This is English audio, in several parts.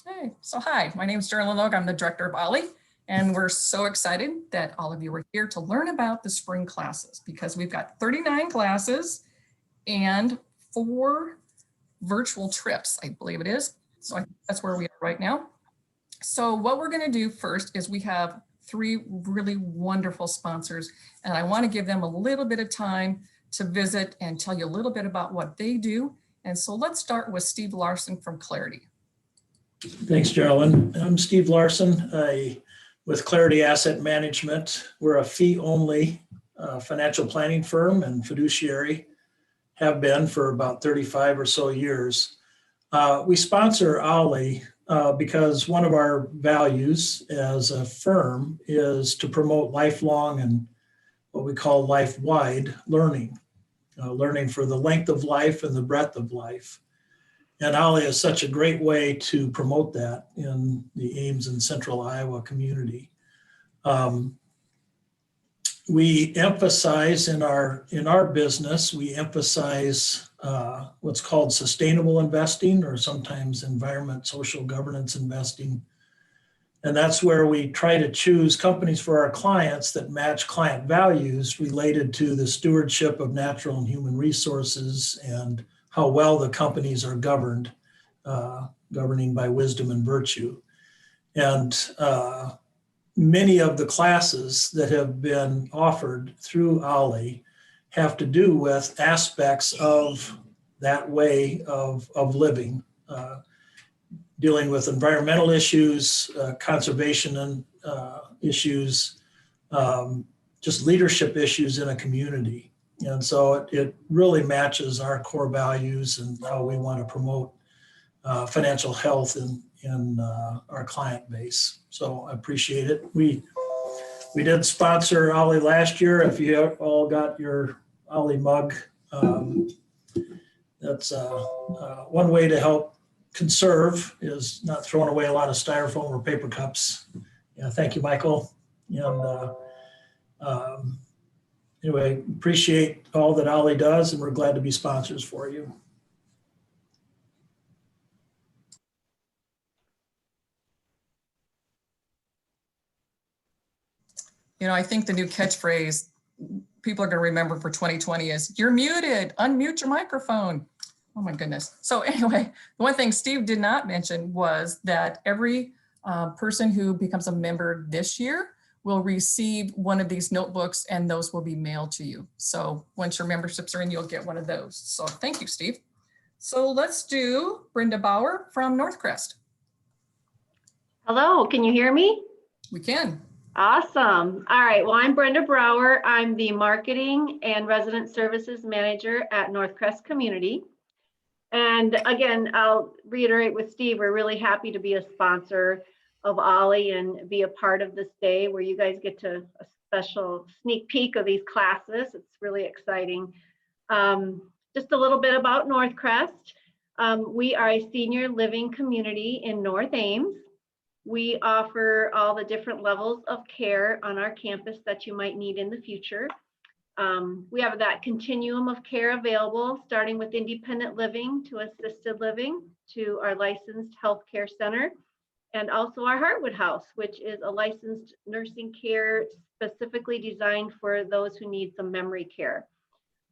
Hey, so hi, my name is Jerlyn Logue. I'm the director of OLLI, and we're so excited that all of you are here to learn about the spring classes because we've got 39 classes and 4 virtual trips, I believe it is. So that's where we are right now. So what we're going to do first is we have 3 really wonderful sponsors, and I want to give them a little bit of time to visit and tell you a little bit about what they do. And so let's start with Steve Larsen from Clarity. Thanks, Geraldine. I'm Steve Larsen with Clarity Asset Management. We're a fee-only financial planning firm and fiduciary, have been for about 35 or so years. We sponsor OLLI because one of our values as a firm is to promote lifelong and what we call life-wide learning, learning for the length of life and the breadth of life. And OLLI is such a great way to promote that in the Ames and Central Iowa community. We emphasize in our business, we emphasize what's called sustainable investing, or sometimes environment, social governance investing. And that's where we try to choose companies for our clients that match client values related to the stewardship of natural and human resources and how well the companies are governed, governing by wisdom and virtue. And many of the classes that have been offered through OLLI have to do with aspects of that way of living, dealing with environmental issues, conservation and issues, just leadership issues in a community. And so it really matches our core values and how we want to promote financial health in our client base. So I appreciate it. We did sponsor OLLI last year. If you all got your OLLI mug, that's one way to help conserve is not throwing away a lot of styrofoam or paper cups. Yeah, thank you, Michael. And anyway, appreciate all that OLLI does, and we're glad to be sponsors for you. You know, I think the new catchphrase people are going to remember for 2020 is "You're muted, unmute your microphone." Oh my goodness. So anyway, the one thing Steve did not mention was that every person who becomes a member this year will receive one of these notebooks, and those will be mailed to you. So once your memberships are in, you'll get one of those. So thank you, Steve. So let's do Brenda Bauer from Northcrest. Hello, can you hear me? We can. Awesome. All right, well, I'm Brenda Bauer. I'm the Marketing and Resident Services Manager at Northcrest Community. And again, I'll reiterate with Steve, we're really happy to be a sponsor of OLLI and be a part of this day where you guys get to a special sneak peek of these classes. It's really exciting. Just a little bit about Northcrest. We are a senior living community in North Ames. We offer all the different levels of care on our campus that you might need in the future. We have that continuum of care available, starting with independent living to assisted living to our licensed healthcare center, and also our Heartwood House, which is a licensed nursing care specifically designed for those who need some memory care.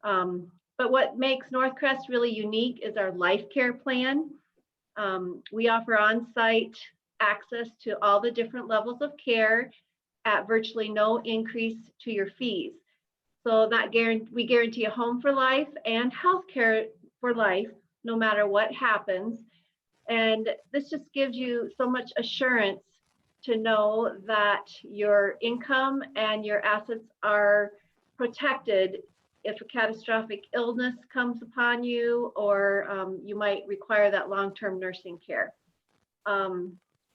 But what makes Northcrest really unique is our life care plan. We offer on-site access to all the different levels of care at virtually no increase to your fees. So that we guarantee a home for life and health care for life, no matter what happens. And this just gives you so much assurance to know that your income and your assets are protected if a catastrophic illness comes upon you, or you might require that long-term nursing care.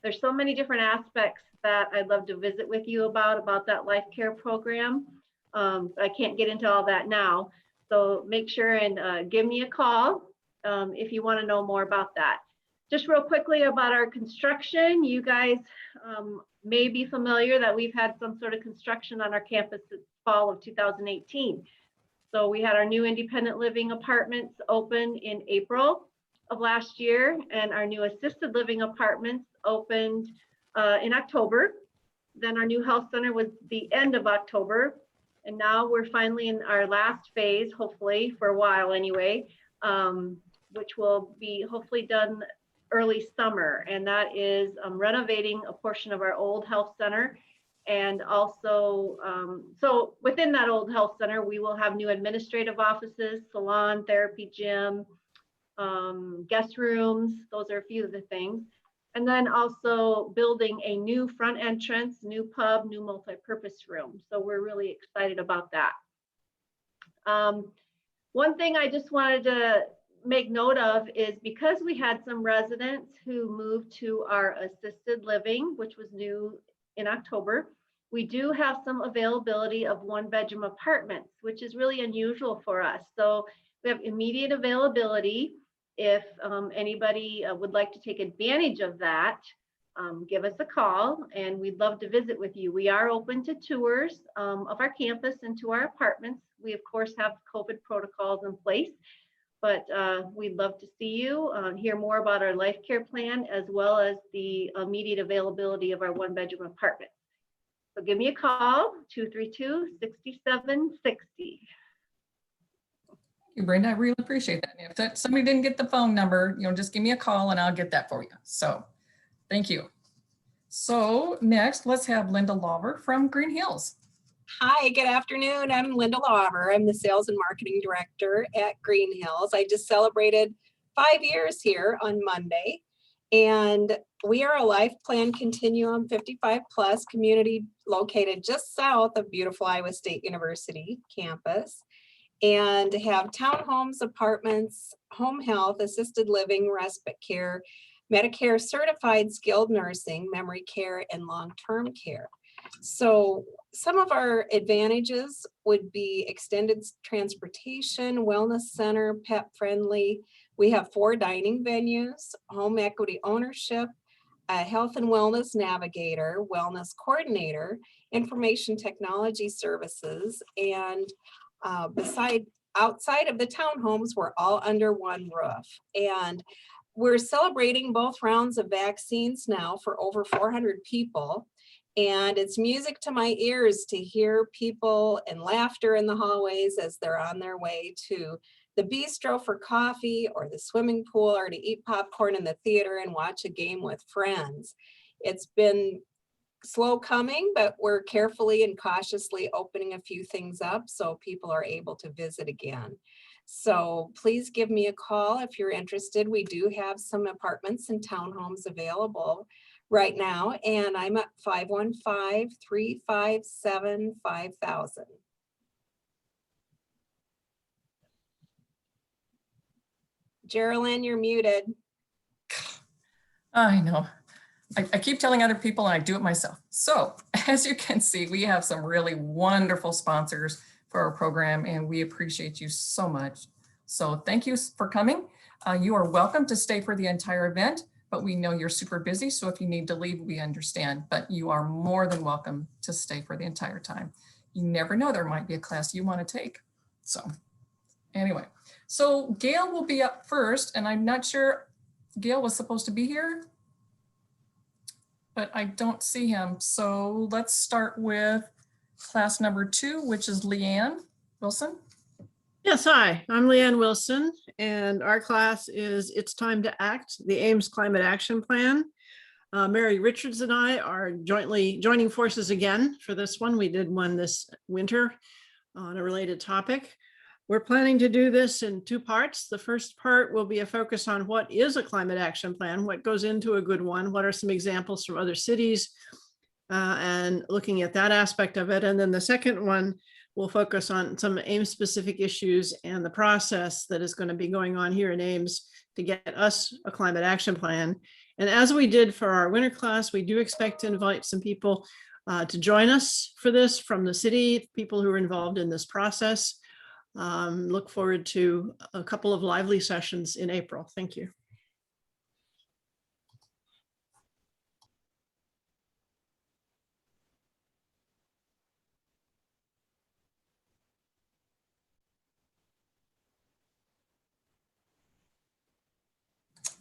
There's so many different aspects that I'd love to visit with you about that life care program. I can't get into all that now. So make sure and give me a call if you want to know more about that. Just real quickly about our construction, you guys may be familiar that we've had some sort of construction on our campus since fall of 2018. So we had our new independent living apartments open in April of last year, and our new assisted living apartments opened in October. Then our new health center was the end of October. And now we're finally in our last phase, hopefully for a while anyway, which will be hopefully done early summer. And that is renovating a portion of our old health center. And also, so within that old health center, we will have new administrative offices, salon, therapy, gym, guest rooms. Those are a few of the things. And then also building a new front entrance, new pub, new multi-purpose room. So we're really excited about that. One thing I just wanted to make note of is because we had some residents who moved to our assisted living, which was new in October, we do have some availability of 1-bedroom apartments, which is really unusual for us. So we have immediate availability. If anybody would like to take advantage of that, give us a call and we'd love to visit with you. We are open to tours of our campus and to our apartments. We of course have COVID protocols in place, but we'd love to see you, hear more about our life care plan, as well as the immediate availability of our 1-bedroom apartment. So give me a call, 232-6760. Brenda, I really appreciate that. If somebody didn't get the phone number, just give me a call and I'll get that for you. So thank you. So next, let's have Linda Lawver from Green Hills. Hi, good afternoon. I'm Linda Lawver. I'm the Sales and Marketing Director at Green Hills. I just celebrated 5 years here on Monday, and we are a life plan continuum 55 plus community located just south of beautiful Iowa State University campus, and have townhomes, apartments, home health, assisted living, respite care, Medicare certified skilled nursing, memory care, and long-term care. So some of our advantages would be extended transportation, wellness center, pet friendly. We have 4 dining venues, home equity ownership, a health and wellness navigator, wellness coordinator, information technology services, and outside of the townhomes, we're all under one roof. And we're celebrating both rounds of vaccines now for over 400 people. And it's music to my ears to hear people and laughter in the hallways as they're on their way to the bistro for coffee or the swimming pool or to eat popcorn in the theater and watch a game with friends. It's been slow coming, but we're carefully and cautiously opening a few things up so people are able to visit again. So please give me a call if you're interested. We do have some apartments and townhomes available right now, and I'm at 515-357-5000. Geraldine, you're muted. I know. I keep telling other people and I do it myself. So as you can see, we have some really wonderful sponsors for our program and we appreciate you so much. So thank you for coming. You are welcome to stay for the entire event, but we know you're super busy. So if you need to leave, we understand, but you are more than welcome to stay for the entire time. You never know, there might be a class you want to take. So anyway, so Gail will be up first and I'm not sure Gail was supposed to be here, but I don't see him. So let's start with class number 2, which is Leanne Wilson. Yes, hi, I'm Leanne Wilson, and our class is It's Time to Act, the Ames Climate Action Plan. Mary Richards and I are joining forces again for this one. We did one this winter on a related topic. We're planning to do this in 2 parts. The first part will be a focus on what is a climate action plan, what goes into a good one, what are some examples from other cities, and looking at that aspect of it. And then the second one will focus on some Ames specific issues and the process that is going to be going on here in Ames to get us a climate action plan. And as we did for our winter class, we do expect to invite some people to join us for this from the city, people who are involved in this process. Look forward to a couple of lively sessions in April. Thank you.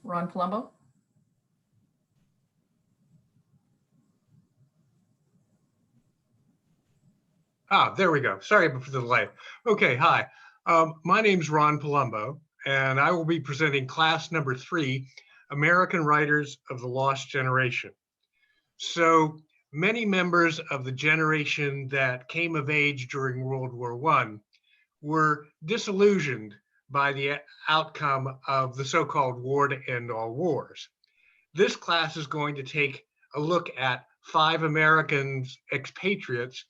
Ron Palumbo. There we go. Sorry for the delay. Okay, hi. My name's Ron Palumbo, and I will be presenting class number 3, American Writers of the Lost Generation. So many members of the generation that came of age during World War I were disillusioned by the outcome of the so-called war to end all wars. This class is going to take a look at 5 American expatriates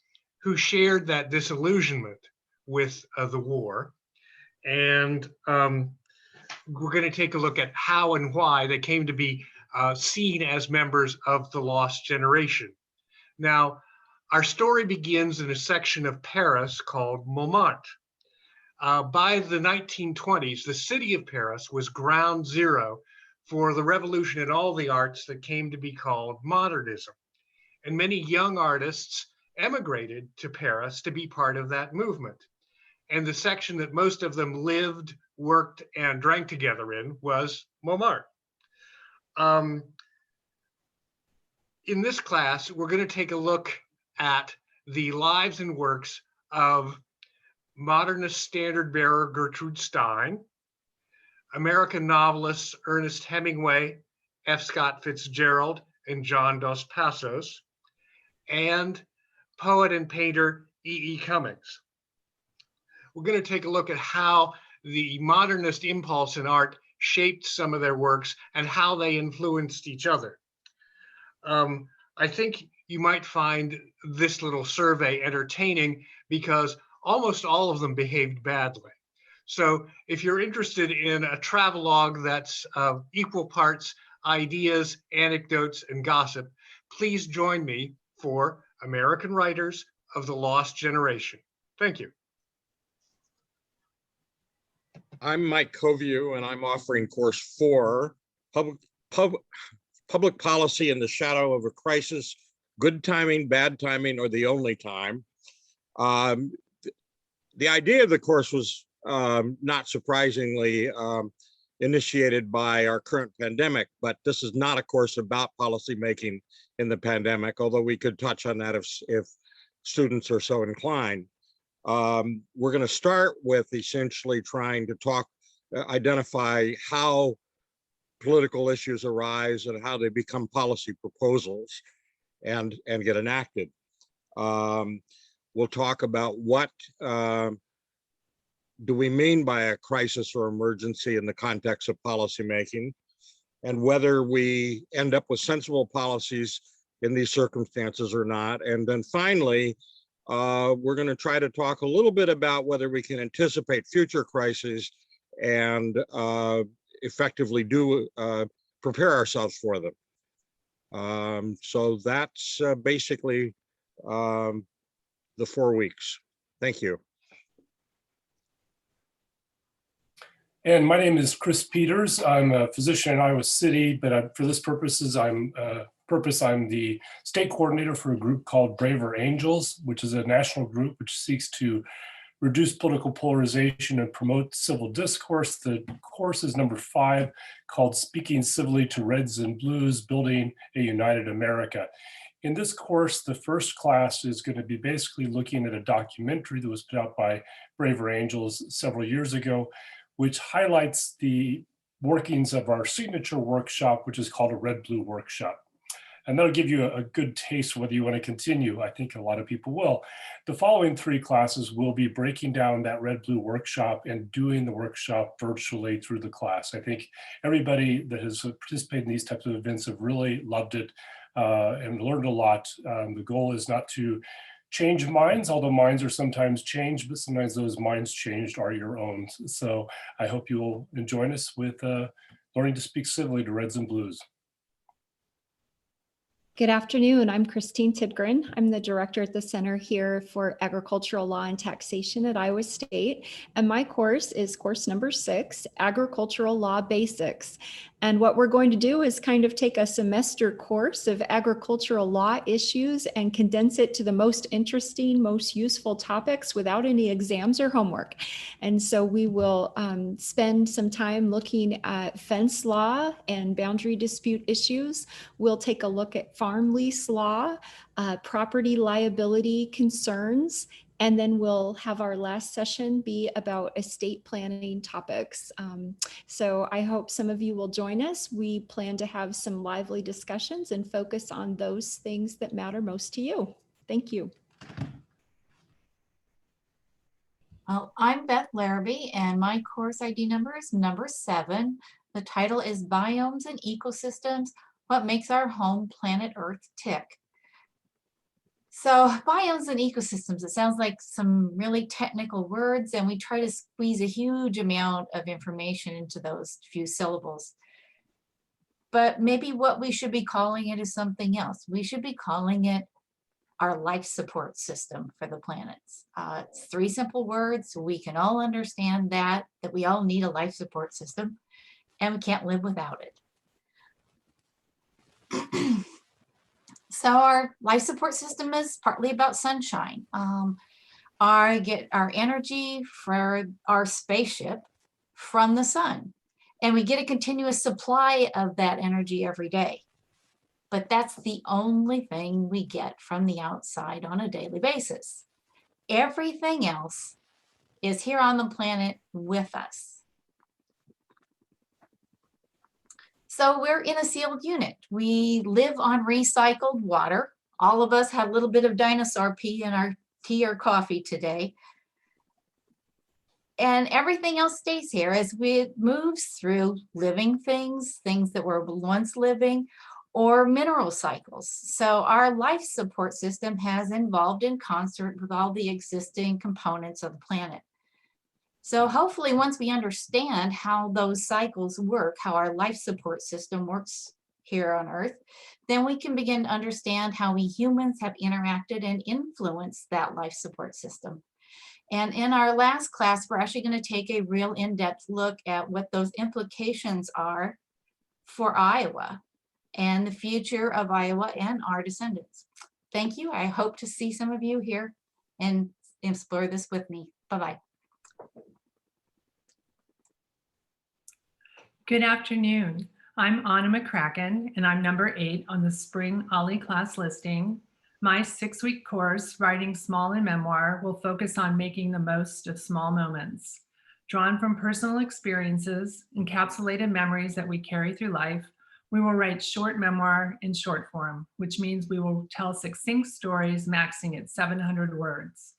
who shared that disillusionment with the war. And we're going to take a look at how and why they came to be seen as members of the lost generation. Now, our story begins in a section of Paris called Montmartre. By the 1920s, the city of Paris was ground zero for the revolution in all the arts that came to be called modernism. And many young artists emigrated to Paris to be part of that movement. And the section that most of them lived, worked, and drank together in was Montmartre. In this class, we're going to take a look at the lives and works of modernist standard bearer Gertrude Stein, American novelists Ernest Hemingway, F. Scott Fitzgerald, and John Dos Passos, and poet and painter E.E. Cummings. We're going to take a look at how the modernist impulse in art shaped some of their works and how they influenced each other. I think you might find this little survey entertaining because almost all of them behaved badly. So if you're interested in a travelogue that's equal parts ideas, anecdotes, and gossip, please join me for American Writers of the Lost Generation. Thank you. I'm Mike Coview, and I'm offering course 4, Public Policy in the Shadow of a Crisis, Good Timing, Bad Timing, or the Only Time. The idea of the course was not surprisingly initiated by our current pandemic, but this is not a course about policymaking in the pandemic, although we could touch on that if students are so inclined. We're going to start with essentially trying to identify how political issues arise and how they become policy proposals and get enacted. We'll talk about what do we mean by a crisis or emergency in the context of policymaking, and whether we end up with sensible policies in these circumstances or not. And then finally, we're going to try to talk a little bit about whether we can anticipate future crises and effectively prepare ourselves for them. So that's basically the 4 weeks. Thank you. And my name is Chris Peters. I'm a physician in Iowa City, but for this purposes, I'm the state coordinator for a group called Braver Angels, which is a national group which seeks to reduce political polarization and promote civil discourse. The course is number 5, called Speaking Civilly to Reds and Blues, Building a United America. In this course, the first class is going to be basically looking at a documentary that was put out by Braver Angels several years ago, which highlights the workings of our signature workshop, which is called a Red-Blue Workshop. And that'll give you a good taste whether you want to continue. I think a lot of people will. The following 3 classes will be breaking down that Red-Blue Workshop and doing the workshop virtually through the class. I think everybody that has participated in these types of events have really loved it and learned a lot. The goal is not to change minds, although minds are sometimes changed, but sometimes those minds changed are your own. So I hope you will join us with learning to speak civilly to Reds and Blues. Good afternoon. I'm Christine Tipgrim. I'm the director at the Center here for Agricultural Law and Taxation at Iowa State. And my course is course number 6, Agricultural Law Basics. And what we're going to do is kind of take a semester course of agricultural law issues and condense it to the most interesting, most useful topics without any exams or homework. And so we will spend some time looking at fence law and boundary dispute issues. We'll take a look at farm lease law, property liability concerns, and then we'll have our last session be about estate planning topics. So I hope some of you will join us. We plan to have some lively discussions and focus on those things that matter most to you. Thank you. Well, I'm Beth Larrabee, and my course ID number is number 7. The title is Biomes and Ecosystems, What Makes Our Home Planet Earth Tick. So biomes and ecosystems, it sounds like some really technical words, and we try to squeeze a huge amount of information into those few syllables. But maybe what we should be calling it is something else. We should be calling it our life support system for the planets. It's 3 simple words. We can all understand that we all need a life support system, and we can't live without it. So our life support system is partly about sunshine. Get our energy for our spaceship from the sun, and we get a continuous supply of that energy every day. But that's the only thing we get from the outside on a daily basis. Everything else is here on the planet with us. So we're in a sealed unit. We live on recycled water. All of us have a little bit of dinosaur pee in our tea or coffee today. And everything else stays here as it moves through living things, things that were once living, or mineral cycles. So our life support system has evolved in concert with all the existing components of the planet. So hopefully once we understand how those cycles work, how our life support system works here on Earth, then we can begin to understand how we humans have interacted and influenced that life support system. And in our last class, we're actually going to take a real in-depth look at what those implications are for Iowa and the future of Iowa and our descendants. Thank you. I hope to see some of you here and explore this with me. Bye-bye. Good afternoon. I'm Anna McCracken, and I'm number 8 on the spring OLLI class listing. My 6-week course, Writing Small in Memoir, will focus on making the most of small moments. Drawn from personal experiences, encapsulated memories that we carry through life, we will write short memoir in short form, which means we will tell succinct stories maxing at 700 words.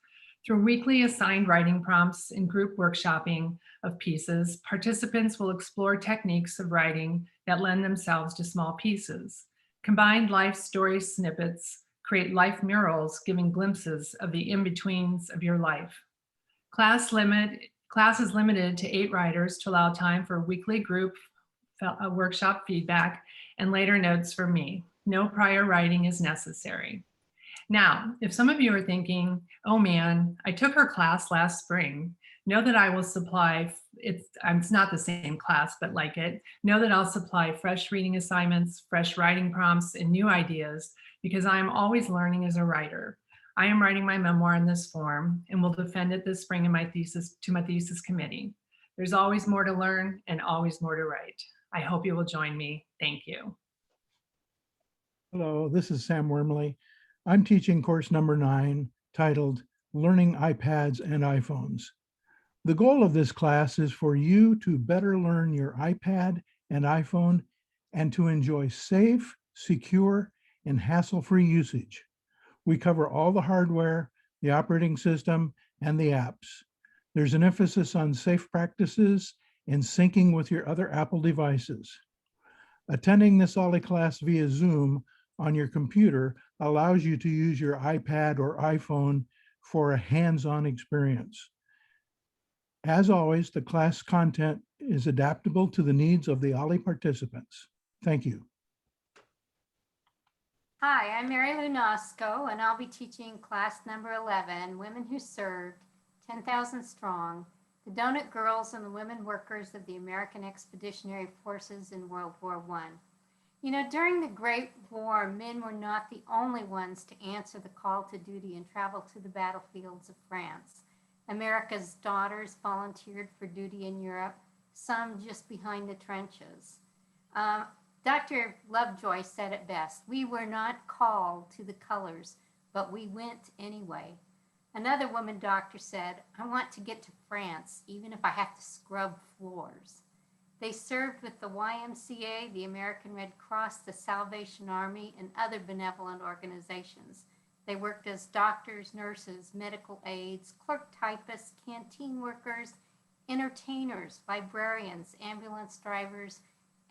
Through weekly assigned writing prompts and group workshopping of pieces, participants will explore techniques of writing that lend themselves to small pieces. Combined life story snippets create life murals, giving glimpses of the in-betweens of your life. Class is limited to 8 writers to allow time for weekly group workshop feedback and later notes from me. No prior writing is necessary. Now, if some of you are thinking, oh man, I took her class last spring, know that I will supply, it's not the same class, but like it, know that I'll supply fresh reading assignments, fresh writing prompts, and new ideas, because I am always learning as a writer. I am writing my memoir in this form and will defend it this spring in my thesis committee. There's always more to learn and always more to write. I hope you will join me. Thank you. Hello, this is Sam Wormley. I'm teaching course number 9, titled Learning iPads and iPhones. The goal of this class is for you to better learn your iPad and iPhone and to enjoy safe, secure, and hassle-free usage. We cover all the hardware, the operating system, and the apps. There's an emphasis on safe practices and syncing with your other Apple devices. Attending this OLLI class via Zoom on your computer allows you to use your iPad or iPhone for a hands-on experience. As always, the class content is adaptable to the needs of the OLLI participants. Thank you. Hi, I'm Mary Lou Nosko, and I'll be teaching class number 11, Women Who Served, 10,000 Strong, the Donut Girls and the Women Workers of the American Expeditionary Forces in World War I. You know, during the Great War, men were not the only ones to answer the call to duty and travel to the battlefields of France. America's daughters volunteered for duty in Europe, some just behind the trenches. Dr. Lovejoy said it best, "We were not called to the colors, but we went anyway." Another woman doctor said, "I want to get to France, even if I have to scrub floors." They served with the YMCA, the American Red Cross, the Salvation Army, and other benevolent organizations. They worked as doctors, nurses, medical aides, clerk typists, canteen workers, entertainers, librarians, ambulance drivers,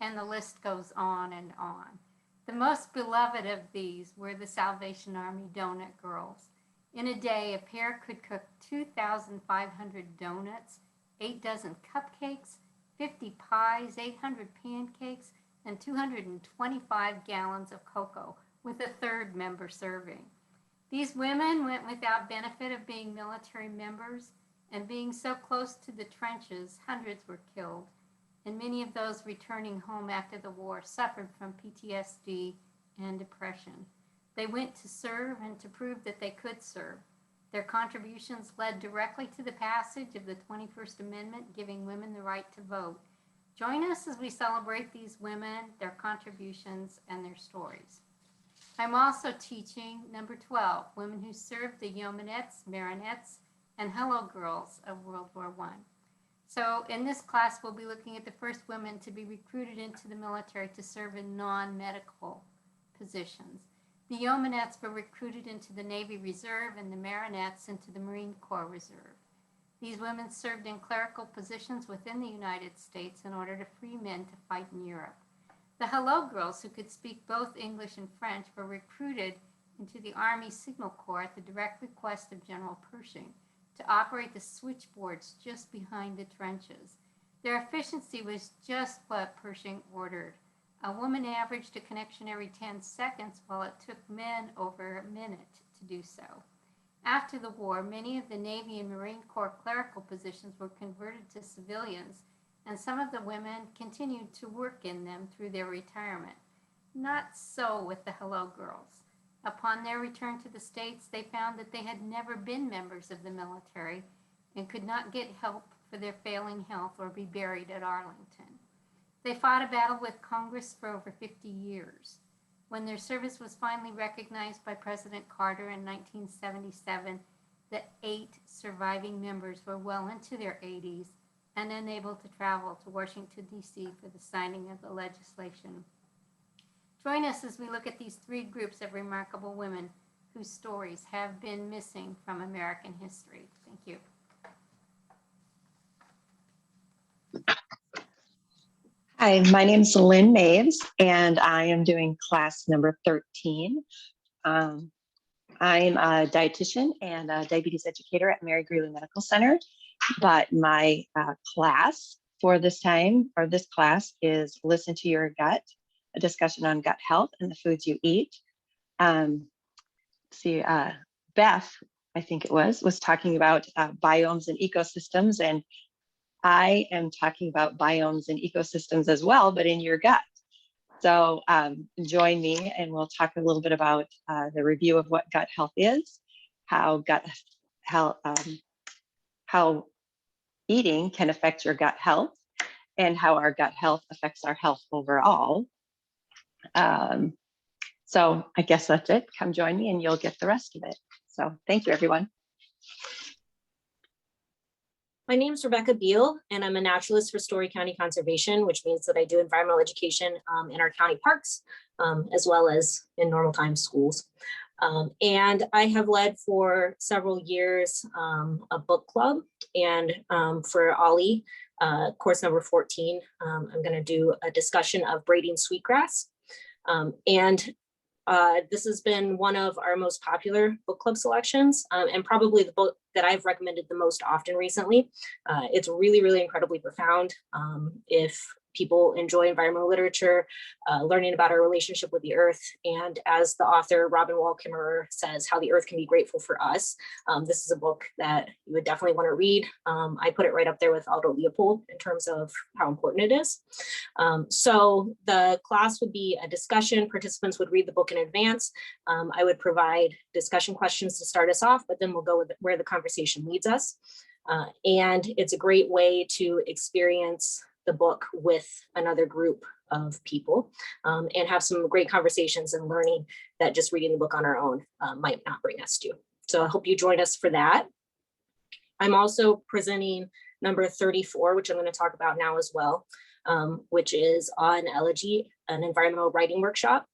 and the list goes on and on. The most beloved of these were the Salvation Army Donut Girls. In a day, a pair could cook 2,500 donuts, 8 dozen cupcakes, 50 pies, 800 pancakes, and 225 gallons of cocoa, with a third member serving. These women went without benefit of being military members, and being so close to the trenches, hundreds were killed, and many of those returning home after the war suffered from PTSD and depression. They went to serve and to prove that they could serve. Their contributions led directly to the passage of the 21st Amendment, giving women the right to vote. Join us as we celebrate these women, their contributions, and their stories. I'm also teaching number 12, Women Who Served the Yeomanettes, Marinettes, and Hello Girls of World War I. So in this class, we'll be looking at the first women to be recruited into the military to serve in non-medical positions. The Yeomanettes were recruited into the Navy Reserve and the Marinettes into the Marine Corps Reserve. These women served in clerical positions within the United States in order to free men to fight in Europe. The Hello Girls, who could speak both English and French, were recruited into the Army Signal Corps at the direct request of General Pershing to operate the switchboards just behind the trenches. Their efficiency was just what Pershing ordered. A woman averaged a connection every 10 seconds, while it took men over a minute to do so. After the war, many of the Navy and Marine Corps clerical positions were converted to civilians, and some of the women continued to work in them through their retirement. Not so with the Hello Girls. Upon their return to the States, they found that they had never been members of the military and could not get help for their failing health or be buried at Arlington. They fought a battle with Congress for over 50 years. When their service was finally recognized by President Carter in 1977, the 8 surviving members were well into their 80s and unable to travel to Washington, D.C. for the signing of the legislation. Join us as we look at these 3 groups of remarkable women whose stories have been missing from American history. Thank you. Hi, my name is Lynn Maves, and I am doing class number 13. I'm a dietitian and a diabetes educator at Mary Greeley Medical Center, but my class for this time, or this class, is Listen to Your Gut, a discussion on gut health and the foods you eat. Beth, I think it was talking about biomes and ecosystems, and I am talking about biomes and ecosystems as well, but in your gut. So join me and we'll talk a little bit about the review of what gut health is, how eating can affect your gut health, and how our gut health affects our health overall. So I guess that's it. Come join me and you'll get the rest of it. So thank you, everyone. My name is Rebecca Beal, and I'm a naturalist for Story County Conservation, which means that I do environmental education in our county parks, as well as in normal time schools. And I have led for several years a book club, and for OLLI, course number 14, I'm going to do a discussion of braiding sweetgrass. This has been one of our most popular book club selections, and probably the book that I've recommended the most often recently. It's really, really incredibly profound. If people enjoy environmental literature, learning about our relationship with the earth. And as the author, Robin Wall Kimmerer, says, how the earth can be grateful for us. This is a book that you would definitely want to read. I put it right up there with Aldo Leopold in terms of how important it is. So the class would be a discussion. Participants would read the book in advance. I would provide discussion questions to start us off, but then we'll go with where the conversation leads us. And it's a great way to experience the book with another group of people and have some great conversations and learning that just reading the book on our own might not bring us to. So I hope you join us for that. I'm also presenting number 34, which I'm going to talk about now as well, which is on elegy, an environmental writing workshop.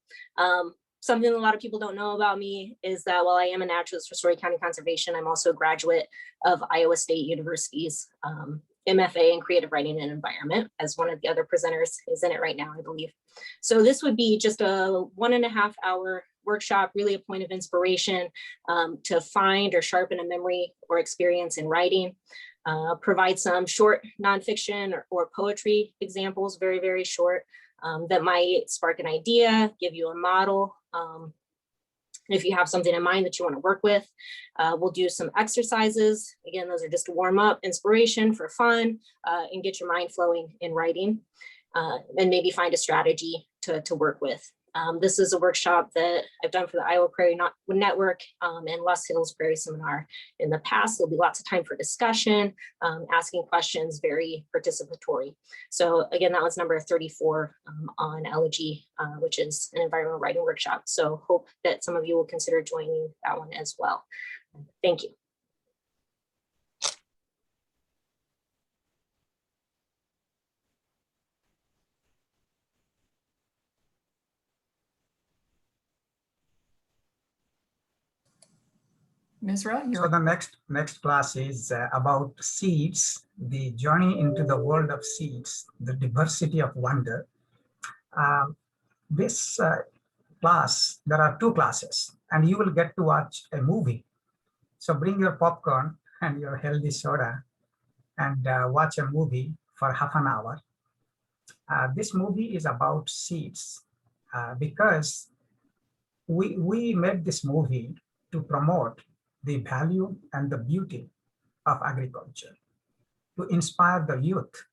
Something a lot of people don't know about me is that while I am a naturalist for Story County Conservation, I'm also a graduate of Iowa State University's MFA in Creative Writing and Environment, as one of the other presenters is in it right now, I believe. So this would be just a 1.5 hour workshop, really a point of inspiration to find or sharpen a memory or experience in writing. Provide some short nonfiction or poetry examples, very, very short, that might spark an idea, give you a model. If you have something in mind that you want to work with, we'll do some exercises. Again, those are just to warm up, inspiration for fun, and get your mind flowing in writing, and maybe find a strategy to work with. This is a workshop that I've done for the Iowa Prairie Network and Lost Hills Prairie Seminar in the past. There'll be lots of time for discussion, asking questions, very participatory. So again, that was number 34 on elegy, which is an environmental writing workshop. So hope that some of you will consider joining that one as well. Thank you. Misra, So the next class is about seeds, the journey into the world of seeds, the diversity of wonder. This class, there are 2 classes, and you will get to watch a movie. So bring your popcorn and your healthy soda and watch a movie for half an hour. This movie is about seeds because we made this movie to promote the value and the beauty of agriculture, to inspire the youth,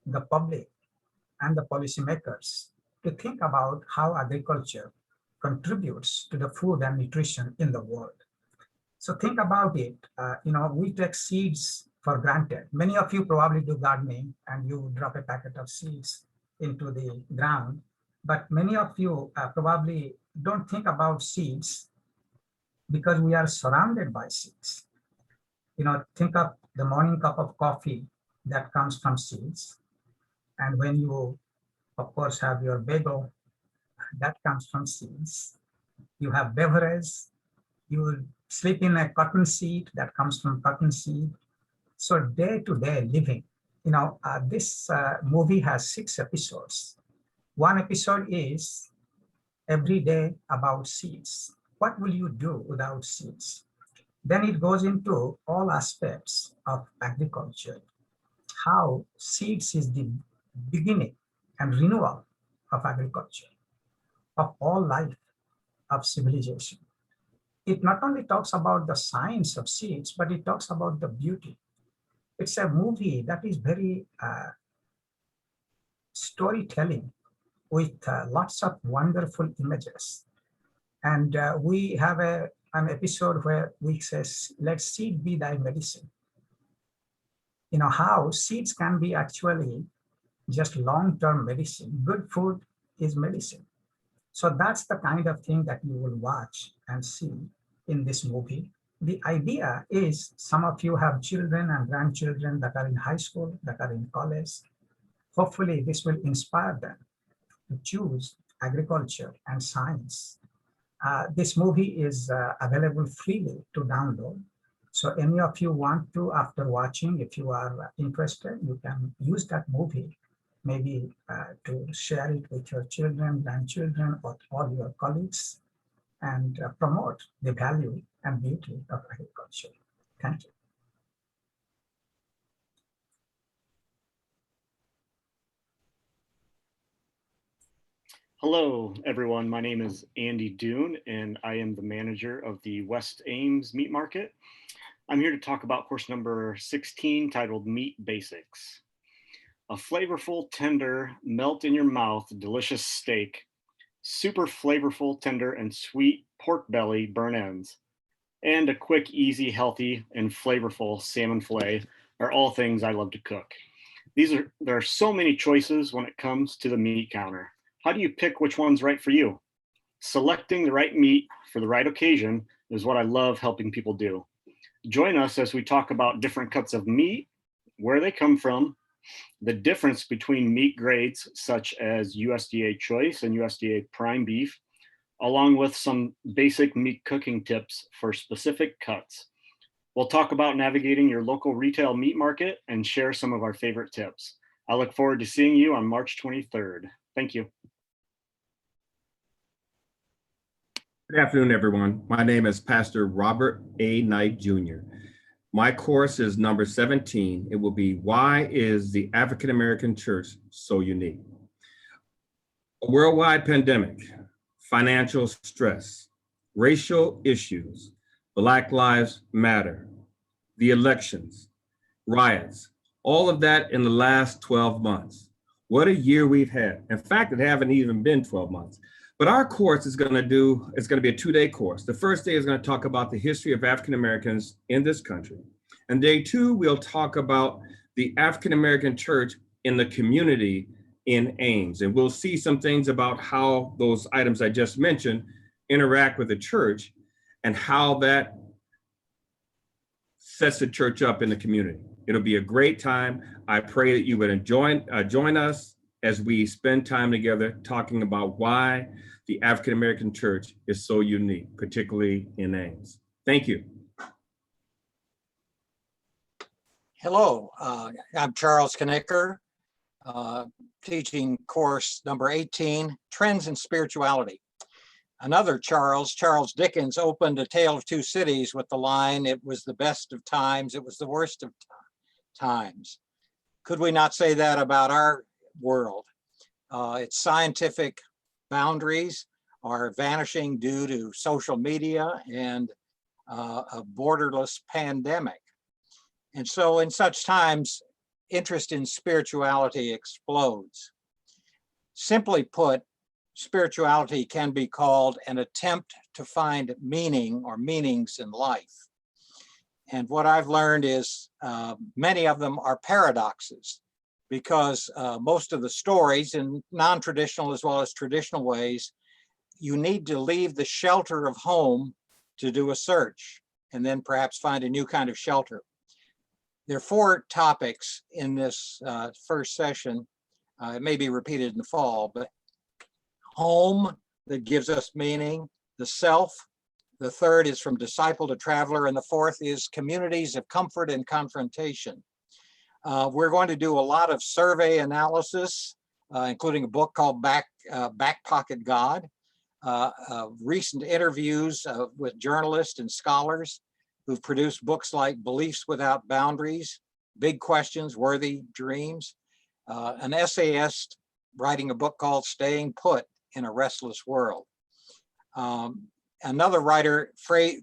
the public, and the policymakers to think about how agriculture contributes to the food and nutrition in the world. So think about it. We take seeds for granted. Many of you probably do gardening and you drop a packet of seeds into the ground, but many of you probably don't think about seeds because we are surrounded by seeds. Think of the morning cup of coffee that comes from seeds. And when you, of course, have your bagel, that comes from seeds. You have beverage, you sleep in a cotton seed that comes from cotton seed. So day-to-day living, this movie has 6 episodes. One episode is every day about seeds. What will you do without seeds? Then it goes into all aspects of agriculture, how seeds is the beginning and renewal of agriculture, of all life, of civilization. It not only talks about the science of seeds, but it talks about the beauty. It's a movie that is very storytelling with lots of wonderful images. And we have an episode where we says, let seed be thy medicine. How seeds can be actually just long-term medicine. Good food is medicine. So that's the kind of thing that you will watch and see in this movie. The idea is some of you have children and grandchildren that are in high school, that are in college. Hopefully this will inspire them to choose agriculture and science. This movie is available freely to download. So any of you want to, after watching, if you are interested, you can use that movie maybe to share it with your children, grandchildren, or all your colleagues, and promote the value and beauty of agriculture. Thank you. Hello, everyone. My name is Andy Dune, and I am the manager of the West Ames Meat Market. I'm here to talk about course number 16, titled Meat Basics. A flavorful, tender, melt in your mouth, delicious steak, super flavorful, tender, and sweet pork belly burn ends, and a quick, easy, healthy, and flavorful salmon fillet are all things I love to cook. There are so many choices when it comes to the meat counter. How do you pick which one's right for you? Selecting the right meat for the right occasion is what I love helping people do. Join us as we talk about different cuts of meat, where they come from, the difference between meat grades such as USDA Choice and USDA Prime Beef, along with some basic meat cooking tips for specific cuts. We'll talk about navigating your local retail meat market and share some of our favorite tips. I look forward to seeing you on March 23rd. Thank you. Good afternoon, everyone. My name is Pastor Robert A. Knight, Jr. My course is number 17. It will be Why is the African American Church so unique? A worldwide pandemic, financial stress, racial issues, Black Lives Matter, the elections, riots, all of that in the last 12 months. What a year we've had. In fact, it haven't even been 12 months. But our course is going to be a 2-day course. The first day is going to talk about the history of African Americans in this country. And day 2, we'll talk about the African American church in the community in Ames. And we'll see some things about how those items I just mentioned interact with the church and how that sets the church up in the community. It'll be a great time. I pray that you would join us as we spend time together talking about why the African American church is so unique, particularly in Ames. Thank you. Hello, I'm Charles Knicker, teaching course number 18, Trends in Spirituality. Another Charles Dickens, opened A Tale of Two Cities with the line, "It was the best of times, it was the worst of times." Could we not say that about our world? Its scientific boundaries are vanishing due to social media and a borderless pandemic. And so in such times, interest in spirituality explodes. Simply put, spirituality can be called an attempt to find meaning or meanings in life. And what I've learned is many of them are paradoxes, because most of the stories in non-traditional as well as traditional ways, you need to leave the shelter of home to do a search and then perhaps find a new kind of shelter. There are 4 topics in this first session. It may be repeated in the fall, but home that gives us meaning, the self. The third is from disciple to traveler, and the fourth is communities of comfort and confrontation. We're going to do a lot of survey analysis, including a book called Back Pocket God, recent interviews with journalists and scholars who've produced books like Beliefs Without Boundaries, Big Questions, Worthy Dreams, an essayist writing a book called Staying Put in a Restless World. Another writer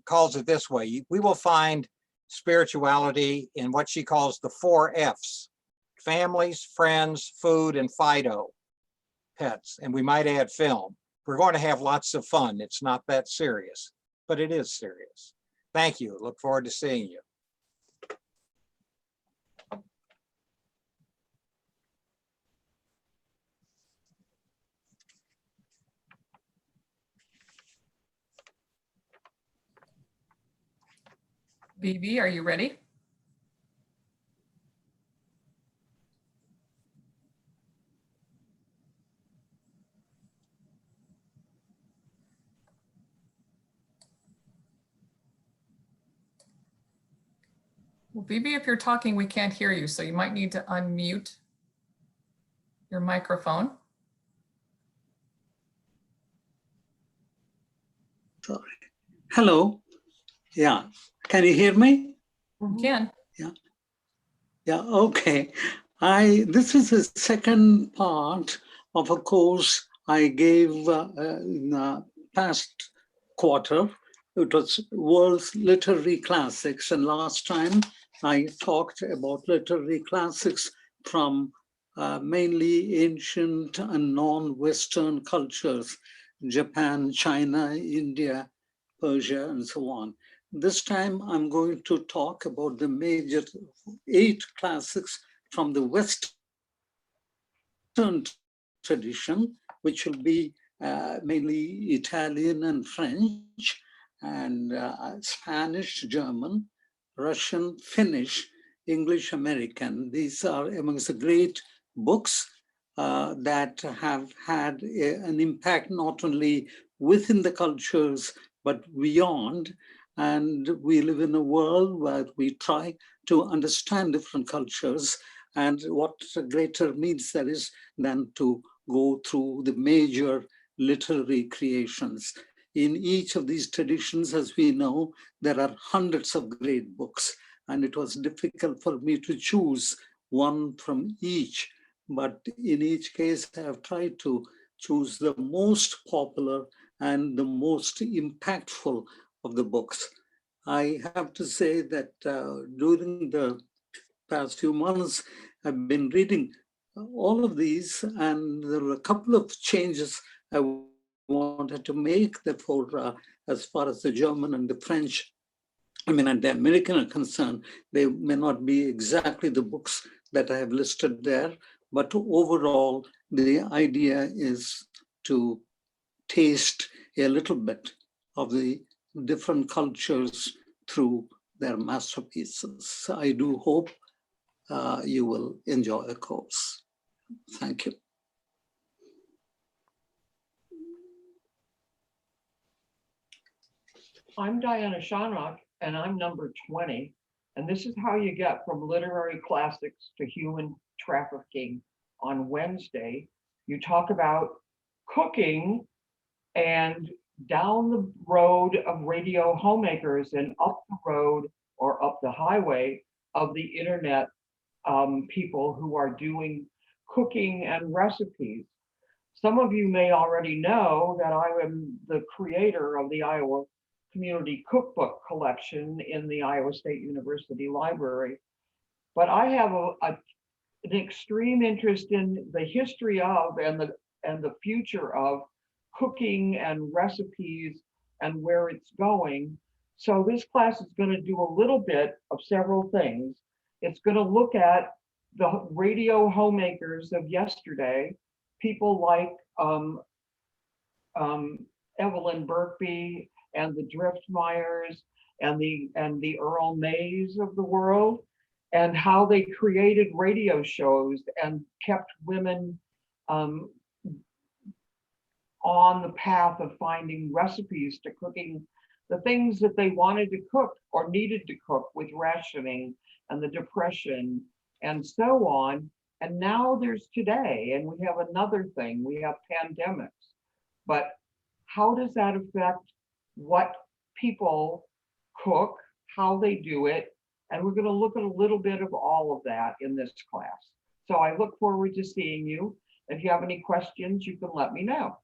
calls it this way: we will find spirituality in what she calls the 4 F's: families, friends, food, and Fido, pets. And we might add film. We're going to have lots of fun. It's not that serious, but it is serious. Thank you. Look forward to seeing you. BB, are you ready? Well, BB, if you're talking, we can't hear you, so you might need to unmute your microphone. Sorry. Hello. Yeah. Can you hear me? We can. Yeah. Yeah. Okay. This is the second part of a course I gave in the past quarter, it was World's Literary Classics. And last time I talked about literary classics from mainly ancient and non-Western cultures, Japan, China, India, Persia, and so on. This time I'm going to talk about the major 8 classics from the Western tradition, which will be mainly Italian and French, and Spanish, German, Russian, Finnish, English, American. These are amongst the great books that have had an impact not only within the cultures, but beyond. And we live in a world where we try to understand different cultures, and what greater means there is than to go through the major literary creations. In each of these traditions, as we know, there are hundreds of great books, and it was difficult for me to choose one from each. But in each case, I have tried to choose the most popular and the most impactful of the books. I have to say that during the past few months, I've been reading all of these, and there were a couple of changes I wanted to make. Therefore, as far as the German and the French, and the American are concerned, they may not be exactly the books that I have listed there, but overall, the idea is to taste a little bit of the different cultures through their masterpieces. I do hope you will enjoy the course. Thank you. I'm Diana Shanrock, and I'm number 20. And this is how you get from literary classics to human trafficking. On Wednesday, you talk about cooking and down the road of radio homemakers and up the road or up the highway of the internet people who are doing cooking and recipes. Some of you may already know that I am the creator of the Iowa Community Cookbook Collection in the Iowa State University Library. But I have an extreme interest in the history of and the future of cooking and recipes and where it's going. So this class is going to do a little bit of several things. It's going to look at the radio homemakers of yesterday, people like Evelyn Burkby and the Driftmeyers and the Earl Mays of the world, and how they created radio shows and kept women on the path of finding recipes to cooking the things that they wanted to cook or needed to cook with rationing and the Depression and so on. And now there's today, and we have another thing, we have pandemics. But how does that affect what people cook, how they do it? And we're going to look at a little bit of all of that in this class. So I look forward to seeing you. If you have any questions, you can let me know.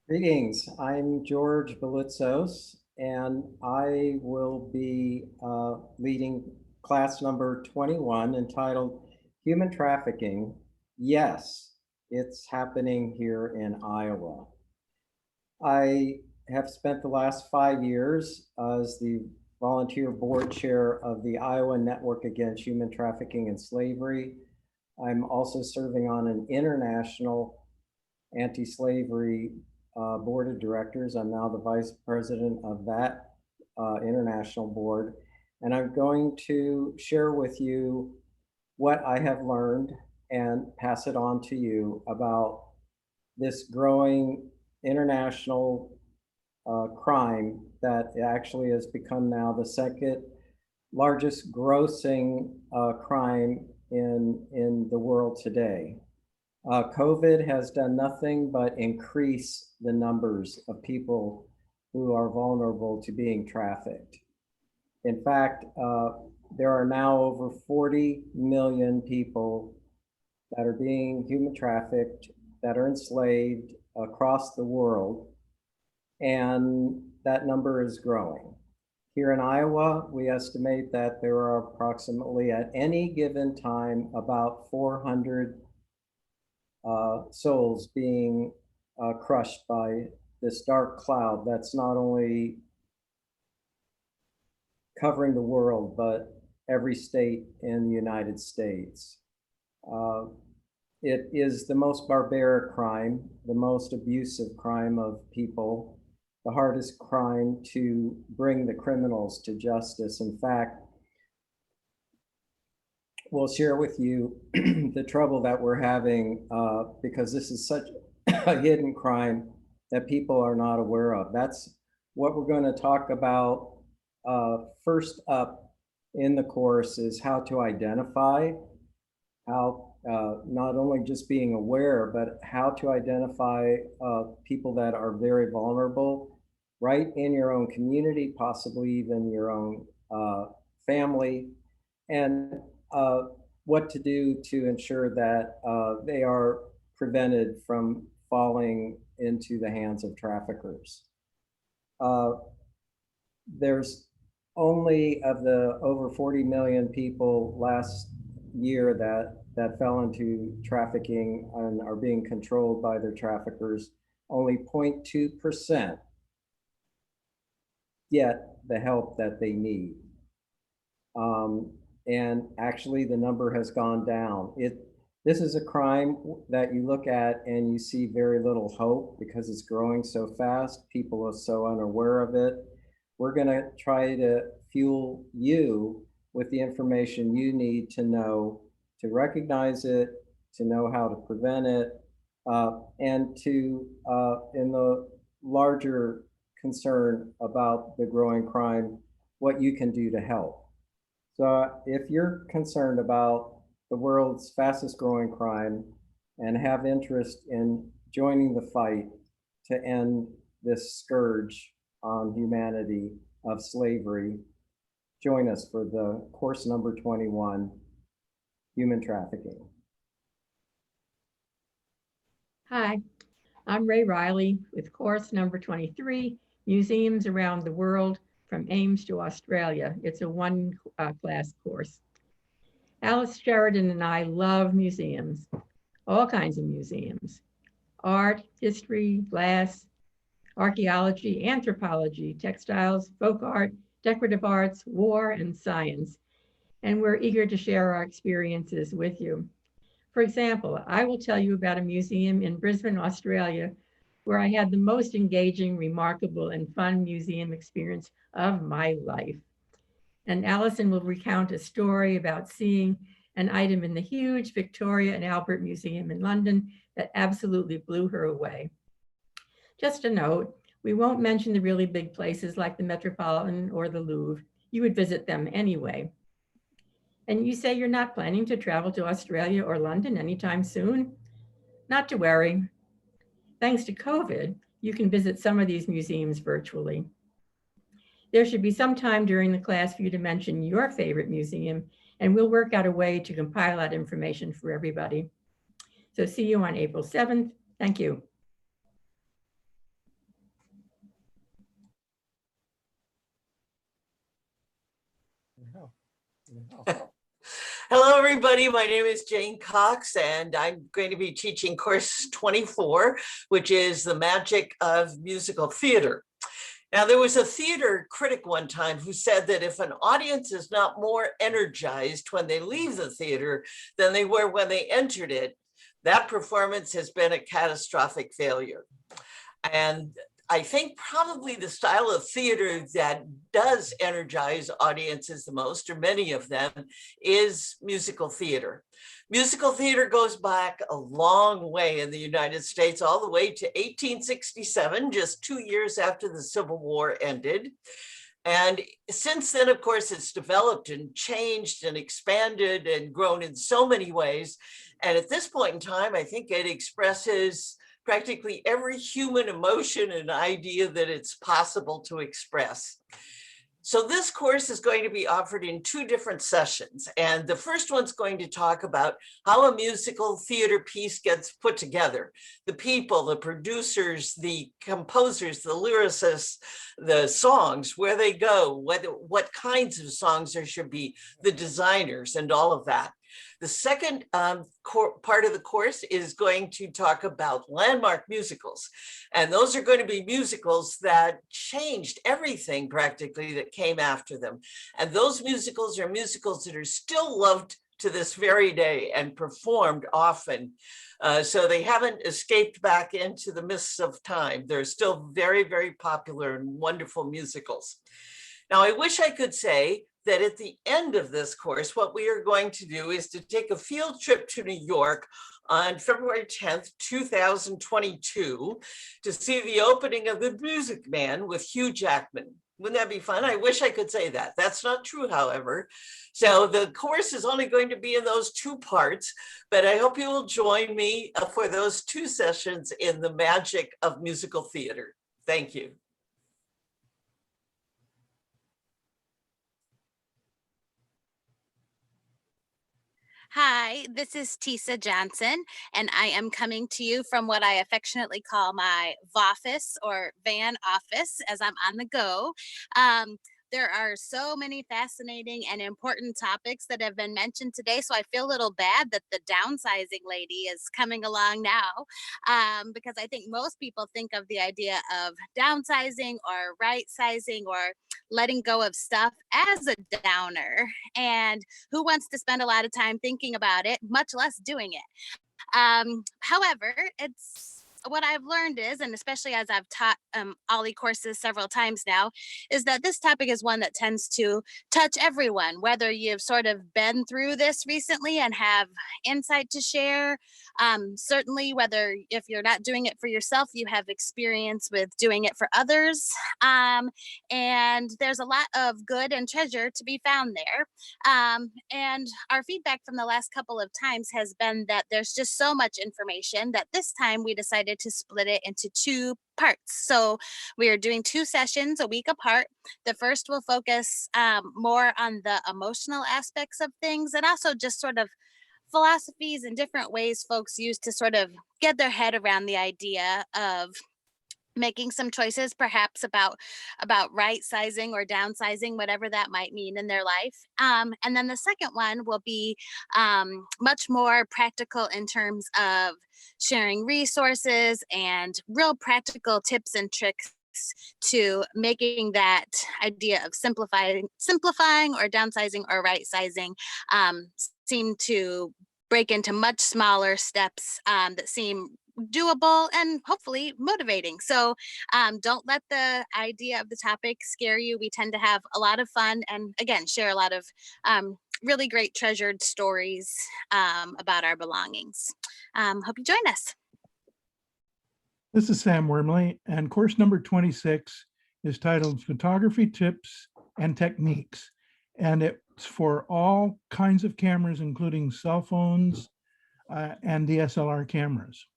Greetings, I'm George Belitzos, and I will be leading class number 21 entitled Human Trafficking. Yes, it's happening here in Iowa. I have spent the last 5 years as the volunteer board chair of the Iowa Network Against Human Trafficking and Slavery. I'm also serving on an international anti-slavery board of directors. I'm now the vice president of that international board. And I'm going to share with you what I have learned and pass it on to you about this growing international crime that actually has become now the second largest grossing crime in the world today. COVID has done nothing but increase the numbers of people who are vulnerable to being trafficked. In fact, there are now over 40 million people that are being human trafficked, that are enslaved across the world, and that number is growing. Here in Iowa, we estimate that there are approximately at any given time about 400 souls being crushed by this dark cloud that's not only covering the world, but every state in the United States. It is the most barbaric crime, the most abusive crime of people, the hardest crime to bring the criminals to justice. In fact, we'll share with you the trouble that we're having because this is such a hidden crime that people are not aware of. That's what we're going to talk about. First up in the course is how to identify, how not only just being aware, but how to identify people that are very vulnerable right in your own community, possibly even your own family, and what to do to ensure that they are prevented from falling into the hands of traffickers. There's only of the over 40 million people last year that fell into trafficking and are being controlled by their traffickers, only 0.2% get the help that they need. And actually the number has gone down. This is a crime that you look at and you see very little hope because it's growing so fast. People are so unaware of it. We're gonna try to fuel you with the information you need to know, to recognize it, to know how to prevent it, and to, in the larger concern about the growing crime, what you can do to help. So if you're concerned about the world's fastest growing crime and have interest in joining the fight to end this scourge on humanity of slavery, join us for the course number 21, Human Trafficking. Hi, I'm Ray Riley with course number 23, Museums Around the World from Ames to Australia. It's a one-class course. Alice Sheridan and I love museums, all kinds of museums, art, history, glass, archaeology, anthropology, textiles, folk art, decorative arts, war, and science. And we're eager to share our experiences with you. For example, I will tell you about a museum in Brisbane, Australia, where I had the most engaging, remarkable, and fun museum experience of my life. And Alison will recount a story about seeing an item in the huge Victoria and Albert Museum in London that absolutely blew her away. Just a note, we won't mention the really big places like the Metropolitan or the Louvre. You would visit them anyway. And you say you're not planning to travel to Australia or London anytime soon? Not to worry. Thanks to COVID, you can visit some of these museums virtually. There should be some time during the class for you to mention your favorite museum, and we'll work out a way to compile that information for everybody. So see you on April 7th. Thank you. Hello, everybody. My name is Jane Cox, and I'm going to be teaching course 24, which is the magic of musical theater. Now, there was a theater critic one time who said that if an audience is not more energized when they leave the theater than they were when they entered it, that performance has been a catastrophic failure. And I think probably the style of theater that does energize audiences the most, or many of them, is musical theater. Musical theater goes back a long way in the United States, all the way to 1867, just 2 years after the Civil War ended. And since then, of course, it's developed and changed and expanded and grown in so many ways. And at this point in time, I think it expresses practically every human emotion and idea that it's possible to express. So this course is going to be offered in 2 different sessions. And the first one's going to talk about how a musical theater piece gets put together. The people, the producers, the composers, the lyricists, the songs, where they go, what kinds of songs there should be, the designers and all of that. The second part of the course is going to talk about landmark musicals. And those are going to be musicals that changed everything practically that came after them. And those musicals are musicals that are still loved to this very day and performed often. So they haven't escaped back into the mists of time. They're still very, very popular and wonderful musicals. Now, I wish I could say that at the end of this course, what we are going to do is to take a field trip to New York on February 10th, 2022, to see the opening of The Music Man with Hugh Jackman. Wouldn't that be fun? I wish I could say that. That's not true, however. So the course is only going to be in those 2 parts, but I hope you will join me for those 2 sessions in the magic of musical theater. Thank you. Hi, this is Tisa Johnson, and I am coming to you from what I affectionately call my VOFfice or van office as I'm on the go. There are so many fascinating and important topics that have been mentioned today, so I feel a little bad that the downsizing lady is coming along now, because I think most people think of the idea of downsizing or right-sizing or letting go of stuff as a downer. And who wants to spend a lot of time thinking about it, much less doing it? However, what I've learned is, and especially as I've taught OLLI courses several times now, is that this topic is one that tends to touch everyone, whether you've sort of been through this recently and have insight to share. Certainly, whether if you're not doing it for yourself, you have experience with doing it for others. And there's a lot of good and treasure to be found there. And our feedback from the last couple of times has been that there's just so much information that this time we decided to split it into 2 parts. So we are doing 2 sessions a week apart. The first will focus more on the emotional aspects of things, and also just sort of philosophies and different ways folks use to sort of get their head around the idea of making some choices, perhaps about right sizing or downsizing, whatever that might mean in their life. And then the second one will be much more practical in terms of sharing resources and real practical tips and tricks to making that idea of simplifying or downsizing or right sizing seem to break into much smaller steps that seem doable and hopefully motivating. So don't let the idea of the topic scare you. We tend to have a lot of fun and, again, share a lot of really great treasured stories about our belongings. Hope you join us. This is Sam Wormley, and course number 26 is titled Photography Tips and Techniques. And it's for all kinds of cameras, including cell phones and DSLR cameras.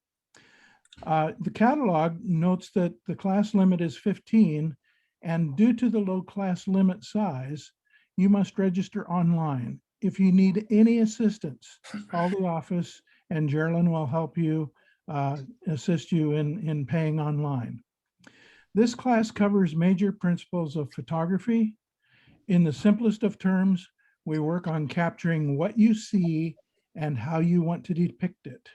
The catalog notes that the class limit is 15, and due to the low class limit size, you must register online. If you need any assistance, call the office and Geraldine will help you assist you in paying online. This class covers major principles of photography. In the simplest of terms, we work on capturing what you see and how you want to depict it.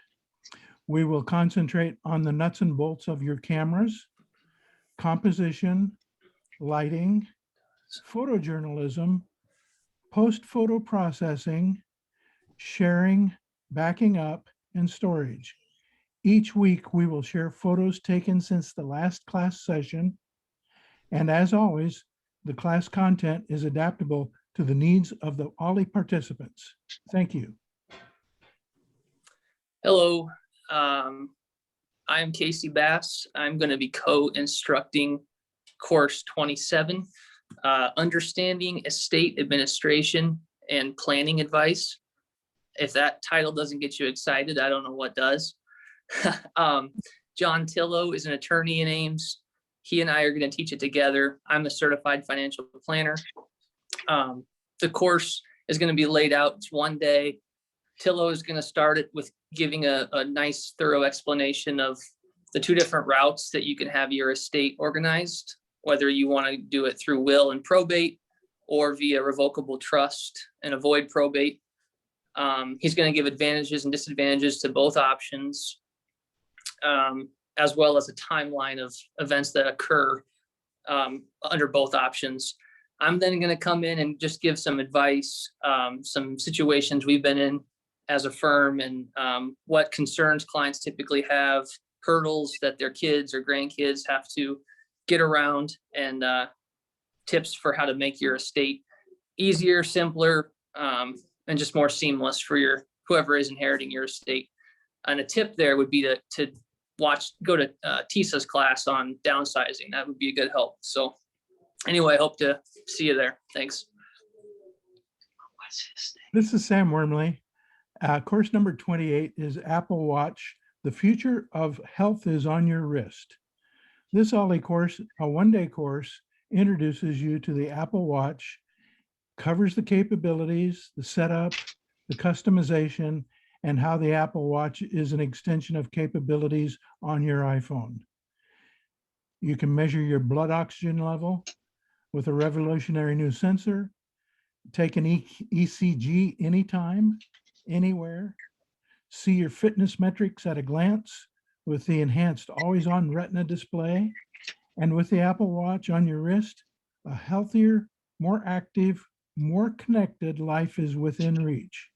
We will concentrate on the nuts and bolts of your cameras, composition, lighting, photojournalism, post-photo processing, sharing, backing up, and storage. Each week, we will share photos taken since the last class session. And as always, the class content is adaptable to the needs of the OLLI participants. Thank you. Hello, I'm Casey Bass. I'm going to be co-instructing course 27, Understanding Estate Administration and Planning Advice. If that title doesn't get you excited, I don't know what does. John Tillow is an attorney in Ames. He and I are going to teach it together. I'm a certified financial planner. The course is going to be laid out. It's one day. Tillo is going to start it with giving a nice, thorough explanation of the two different routes that you can have your estate organized, whether you want to do it through will and probate or via revocable trust and avoid probate. He's going to give advantages and disadvantages to both options, as well as a timeline of events that occur under both options. I'm then going to come in and just give some advice, some situations we've been in as a firm, and what concerns clients typically have, hurdles that their kids or grandkids have to get around, and tips for how to make your estate easier, simpler, and just more seamless for your whoever is inheriting your estate. And a tip there would be to go to Tisa's class on downsizing. That would be a good help. So anyway, I hope to see you there. Thanks. This is Sam Wormley. Course number 28 is Apple Watch. The future of health is on your wrist. This OLLI course, a one-day course, introduces you to the Apple Watch, covers the capabilities, the setup, the customization, and how the Apple Watch is an extension of capabilities on your iPhone. You can measure your blood oxygen level with a revolutionary new sensor, take an ECG anytime, anywhere, see your fitness metrics at a glance with the enhanced always-on Retina display, and with the Apple Watch on your wrist, a healthier, more active, more connected life is within reach.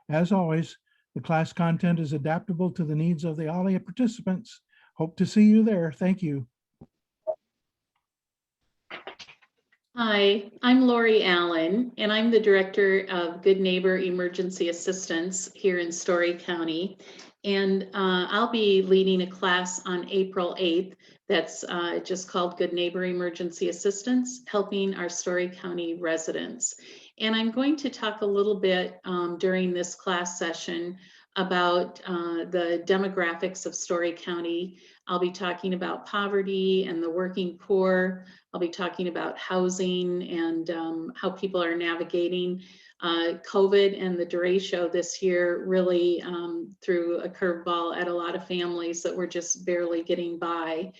As always, the class content is adaptable to the needs of the OLLI participants. Hope to see you there. Thank you. Hi, I'm Lori Allen, and I'm the Director of Good Neighbor Emergency Assistance here in Story County. And I'll be leading a class on April 8th that's just called Good Neighbor Emergency Assistance, helping our Story County residents. And I'm going to talk a little bit during this class session about the demographics of Story County. I'll be talking about poverty and the working poor. I'll be talking about housing and how people are navigating. COVID and the derecho this year really threw a curveball at a lot of families that were just barely getting by.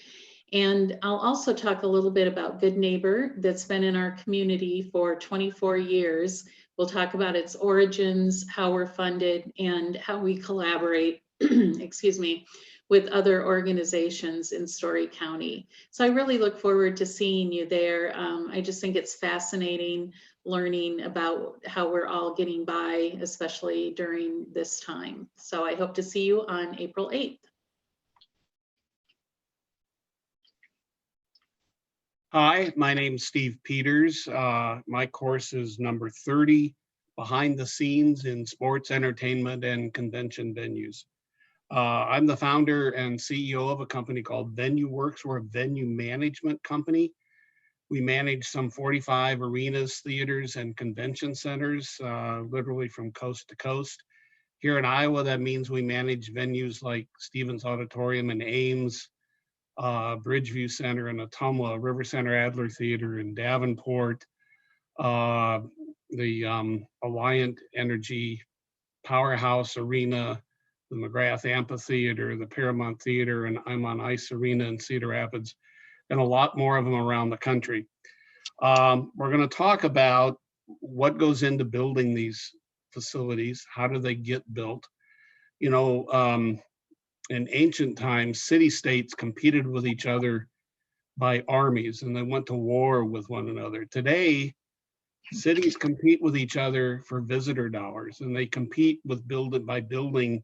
And I'll also talk a little bit about Good Neighbor that's been in our community for 24 years. We'll talk about its origins, how we're funded, and how we collaborate, excuse me, with other organizations in Story County. So I really look forward to seeing you there. I just think it's fascinating learning about how we're all getting by, especially during this time. So I hope to see you on April 8th. Hi, my name's Steve Peters. My course is number 30, Behind the Scenes in Sports, Entertainment, and Convention Venues. I'm the founder and CEO of a company called VenueWorks. We're a venue management company. We manage some 45 arenas, theaters, and convention centers, literally from coast to coast. Here in Iowa, that means we manage venues like Stevens Auditorium in Ames, Bridgeview Center in Ottumwa, River Center Adler Theater in Davenport, the Alliant Energy Powerhouse Arena, the McGrath Amphitheater, the Paramount Theater, and I'm on Ice Arena in Cedar Rapids, and a lot more of them around the country. We're going to talk about what goes into building these facilities. How do they get built? You know, in ancient times, city-states competed with each other by armies, and they went to war with one another. Today, cities compete with each other for visitor dollars, and they compete with by building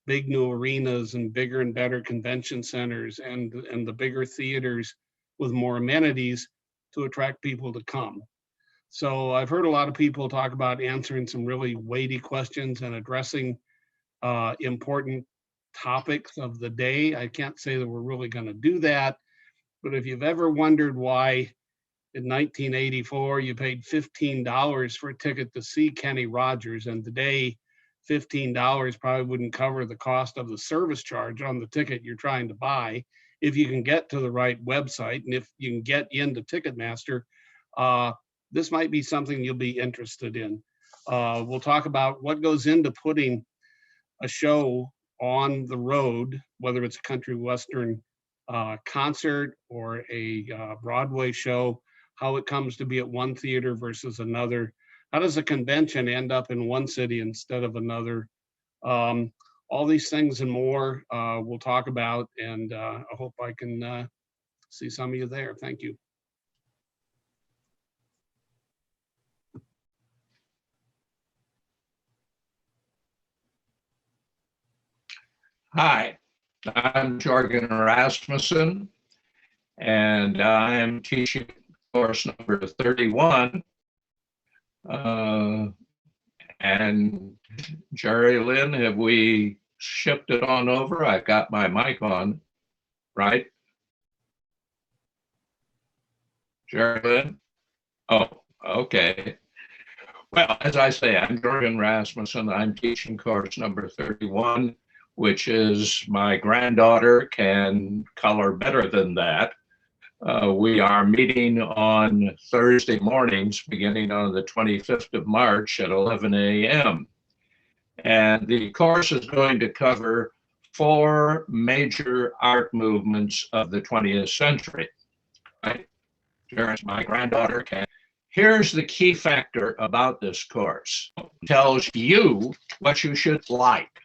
big new arenas and bigger and better convention centers and the bigger theaters with more amenities to attract people to come. So I've heard a lot of people talk about answering some really weighty questions and addressing important topics of the day. I can't say that we're really going to do that, but if you've ever wondered why in 1984 you paid $15 for a ticket to see Kenny Rogers, and today $15 probably wouldn't cover the cost of the service charge on the ticket you're trying to buy if you can get to the right website and if you can get into Ticketmaster, this might be something you'll be interested in. We'll talk about what goes into putting a show on the road, whether it's a country western concert or a Broadway show, how it comes to be at one theater versus another. How does a convention end up in one city instead of another? All these things and more we'll talk about, and I hope I can see some of you there. Thank you. Hi, I'm Jorgen Rasmussen, and I'm teaching course number 31. And Jerry Lynn, have we shipped it on over? I've got my mic on, right? Jerry Lynn? Oh, okay. Well, as I say, I'm Jorgen Rasmussen. I'm teaching course number 31, which is my granddaughter can color better than that. We are meeting on Thursday mornings, beginning on the 25th of March at 11 a.m. And the course is going to cover 4 major art movements of the 20th century. Right? My granddaughter can. Here's the key factor about this course. It tells you what you should like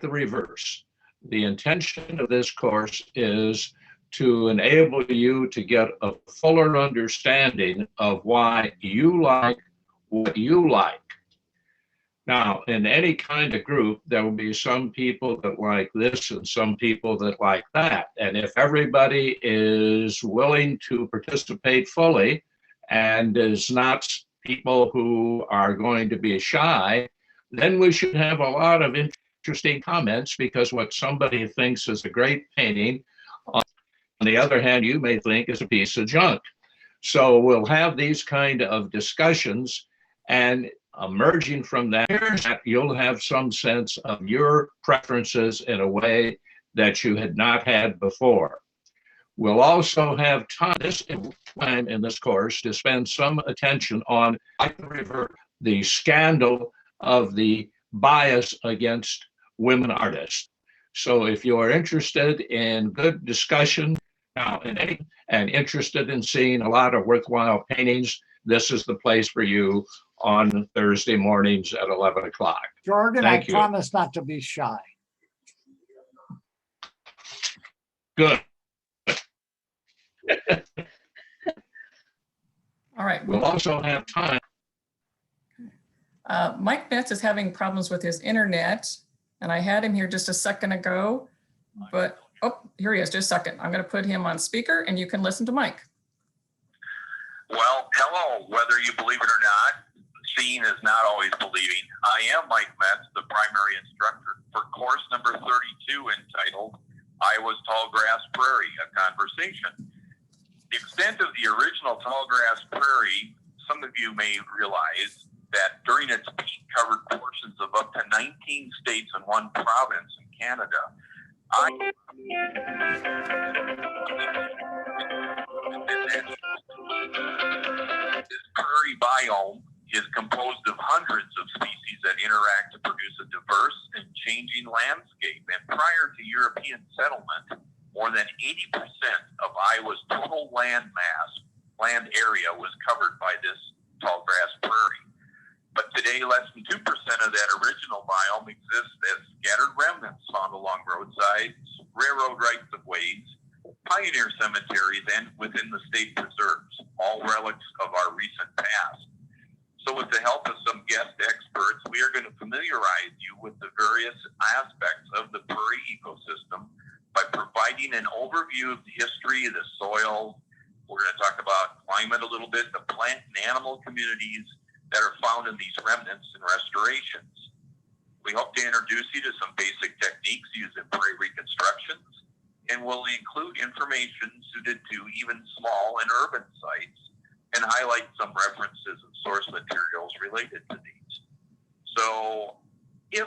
the reverse. The intention of this course is to enable you to get a fuller understanding of why you like what you like. Now, in any kind of group, there will be some people that like this and some people that like that. And if everybody is willing to participate fully and is not people who are going to be shy, then we should have a lot of interesting comments, because what somebody thinks is a great painting, on the other hand, you may think is a piece of junk. So we'll have these kind of discussions, and emerging from that, you'll have some sense of your preferences in a way that you had not had before. We'll also have time in this course to spend some attention on the scandal of the bias against women artists. So if you are interested in good discussion now and interested in seeing a lot of worthwhile paintings, this is the place for you on Thursday mornings at 11 o'clock. Jorgen, I promise not to be shy. Good. All right. We'll also have time. Mike Metz is having problems with his internet, and I had him here just a second ago, but oh, here he is, just a second. I'm going to put him on speaker and you can listen to Mike. Well, hello, whether you believe it or not, seeing is not always believing. I am Mike Metz, the primary instructor for course number 32 entitled Iowa's Tallgrass Prairie, a Conversation. The extent of the original Tallgrass Prairie, some of you may realize that during its peak covered portions of up to 19 states and 1 province in Canada. This prairie biome is composed of hundreds of species that interact to produce a diverse and changing landscape. And prior to European settlement, more than 80% of Iowa's total land area was covered by this tallgrass prairie. But today, less than 2% of that original biome exists as scattered remnants found along roadsides, railroad rights-of-ways, pioneer cemeteries, and within the state preserves, all relics of our recent past. So with the help of some guest experts, we are going to familiarize you with the various aspects of the prairie ecosystem by providing an overview of the history of the soil. We're going to talk about climate a little bit, the plant and animal communities that are found in these remnants and restorations. We hope to introduce you to some basic techniques used in prairie reconstructions, and we'll include information suited to even small and urban sites, and highlight some references and source materials related to these. So if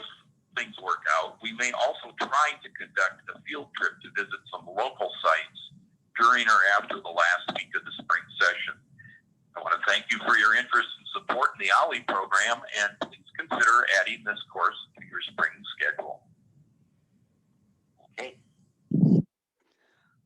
things work out, we may also try to conduct a field trip to visit some local sites during or after the last week of the spring session. I want to thank you for your interest and support in the OLLI program, and please consider adding this course to your spring schedule. Okay.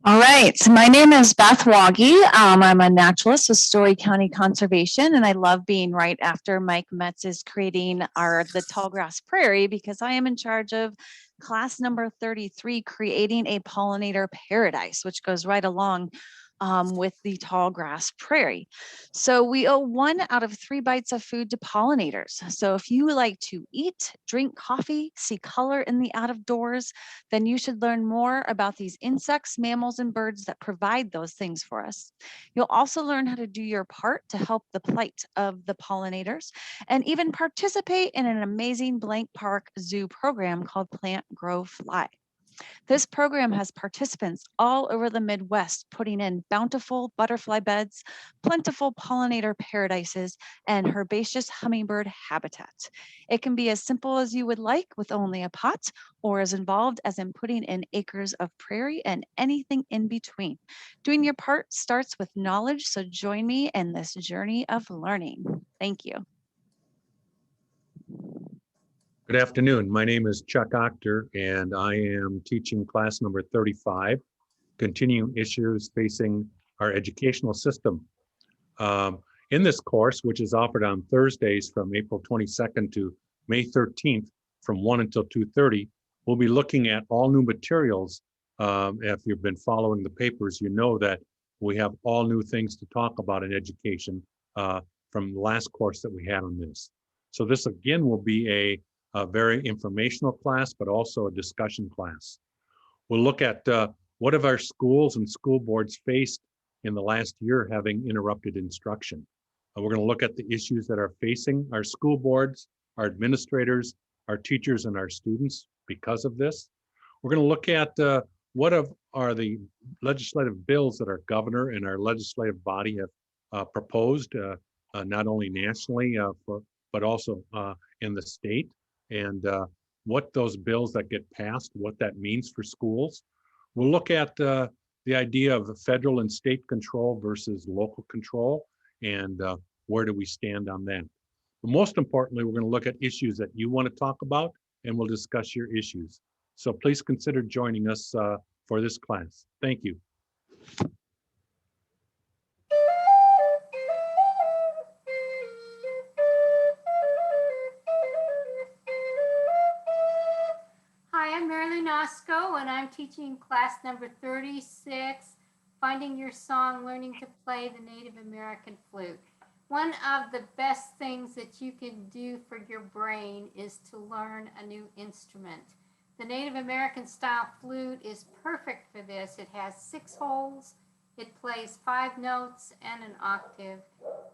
All right, so my name is Beth Wagy. I'm a naturalist with Story County Conservation, and I love being right after Mike Metz is creating the Tallgrass Prairie, because I am in charge of class number 33, creating a pollinator paradise, which goes right along with the Tallgrass Prairie. So we owe 1 out of 3 bites of food to pollinators. So if you like to eat, drink coffee, see color in the out of doors, then you should learn more about these insects, mammals, and birds that provide those things for us. You'll also learn how to do your part to help the plight of the pollinators, and even participate in an amazing Blank Park Zoo program called Plant, Grow, Fly. This program has participants all over the Midwest putting in bountiful butterfly beds, plentiful pollinator paradises, and herbaceous hummingbird habitat. It can be as simple as you would like with only a pot, or as involved as in putting in acres of prairie and anything in between. Doing your part starts with knowledge, so join me in this journey of learning. Thank you. Good afternoon. My name is Chuck Octor, and I am teaching class number 35, continuing issues facing our educational system. In this course, which is offered on Thursdays from April 22nd to May 13th from 1 until 2:30, we'll be looking at all new materials. If you've been following the papers, you know that we have all new things to talk about in education from the last course that we had on this. So this again will be a very informational class, but also a discussion class. We'll look at what have our schools and school boards faced in the last year having interrupted instruction. We're going to look at the issues that are facing our school boards, our administrators, our teachers, and our students because of this. We're going to look at what are the legislative bills that our governor and our legislative body have proposed, not only nationally, but also in the state, and what those bills that get passed, what that means for schools. We'll look at the idea of federal and state control versus local control, and where do we stand on that. But most importantly, we're going to look at issues that you want to talk about, and we'll discuss your issues. So please consider joining us for this class. Thank you. Hi, I'm Marilyn Osco, and I'm teaching class number 36, Finding Your Song, Learning to Play the Native American Flute. One of the best things that you can do for your brain is to learn a new instrument. The Native American style flute is perfect for this. It has 6 holes, it plays 5 notes and an octave,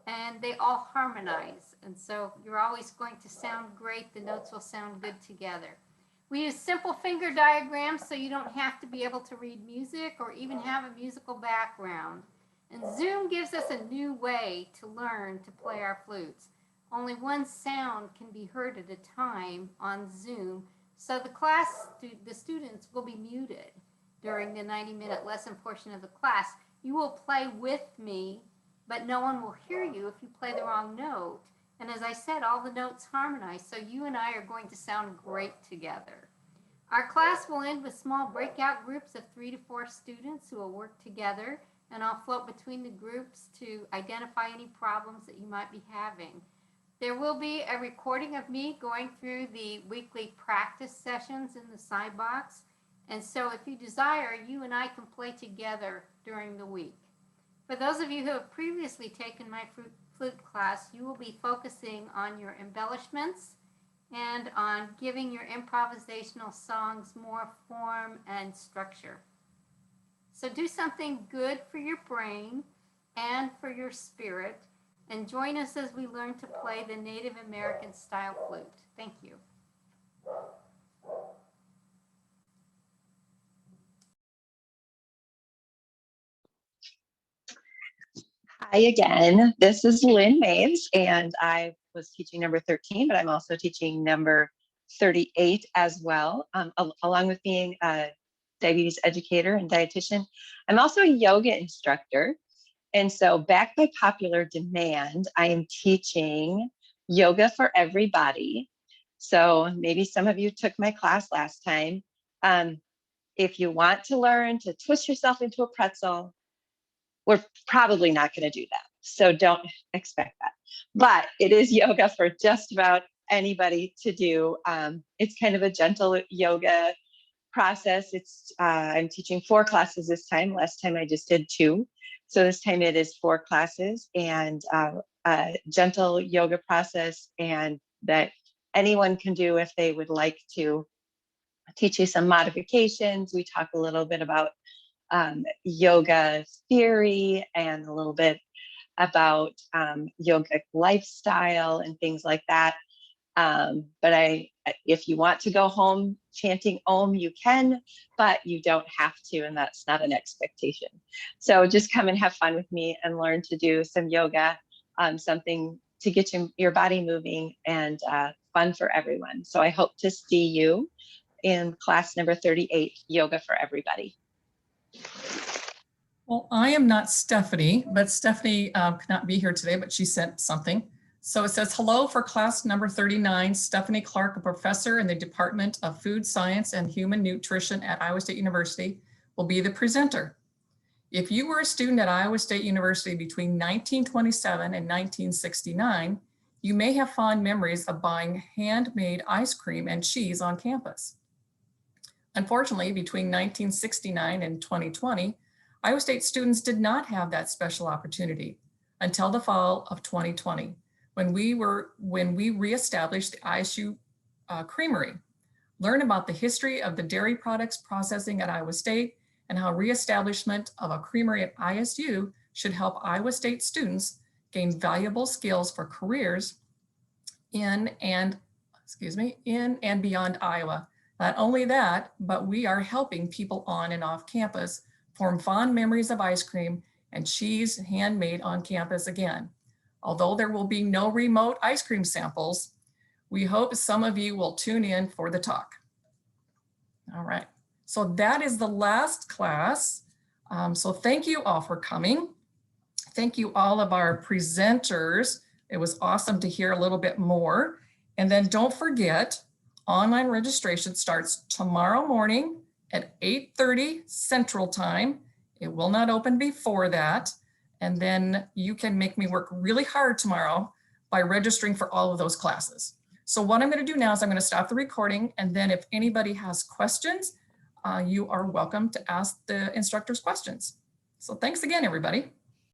and they all harmonize. And so you're always going to sound great. The notes will sound good together. We use simple finger diagrams so you don't have to be able to read music or even have a musical background. And Zoom gives us a new way to learn to play our flutes. Only one sound can be heard at a time on Zoom, so the students will be muted during the 90-minute lesson portion of the class. You will play with me, but no one will hear you if you play the wrong note. And as I said, all the notes harmonize, so you and I are going to sound great together. Our class will end with small breakout groups of 3 to 4 students who will work together, and I'll float between the groups to identify any problems that you might be having. There will be a recording of me going through the weekly practice sessions in the side box, and so if you desire, you and I can play together during the week. For those of you who have previously taken my flute class, you will be focusing on your embellishments and on giving your improvisational songs more form and structure. So do something good for your brain and for your spirit, and join us as we learn to play the Native American style flute. Thank you. Hi again, this is Lynn Maves, and I was teaching number 13, but I'm also teaching number 38 as well, along with being a diabetes educator and dietitian. I'm also a yoga instructor. And so back by popular demand, I am teaching yoga for everybody. So maybe some of you took my class last time. If you want to learn to twist yourself into a pretzel, we're probably not going to do that. So don't expect that. But it is yoga for just about anybody to do. It's kind of a gentle yoga process. I'm teaching 4 classes this time. Last time I just did 2. So this time it is 4 classes and a gentle yoga process, and that anyone can do if they would like to. Teach you some modifications. We talk a little bit about yoga theory and a little bit about yogic lifestyle and things like that. But if you want to go home chanting Om, you can, but you don't have to, and that's not an expectation. So just come and have fun with me and learn to do some yoga, something to get your body moving, and fun for everyone. So I hope to see you in class number 38, Yoga for Everybody. Well, I am not Stephanie, but Stephanie could not be here today, but she sent something. So it says, hello for class number 39, Stephanie Clark, a professor in the Department of Food Science and Human Nutrition at Iowa State University, will be the presenter. If you were a student at Iowa State University between 1927 and 1969, you may have fond memories of buying handmade ice cream and cheese on campus. Unfortunately, between 1969 and 2020, Iowa State students did not have that special opportunity until the fall of 2020, when we reestablished the ISU Creamery. Learn about the history of the dairy products processing at Iowa State and how reestablishment of a creamery at ISU should help Iowa State students gain valuable skills for careers in and beyond Iowa. Not only that, but we are helping people on and off campus form fond memories of ice cream and cheese handmade on campus again. Although there will be no remote ice cream samples, we hope some of you will tune in for the talk. All right, so that is the last class. So thank you all for coming. Thank you all of our presenters. It was awesome to hear a little bit more. And then don't forget, online registration starts tomorrow morning at 8:30 Central Time. It will not open before that. And then you can make me work really hard tomorrow by registering for all of those classes. So what I'm going to do now is I'm going to stop the recording. And then if anybody has questions, you are welcome to ask the instructors questions. So thanks again, everybody.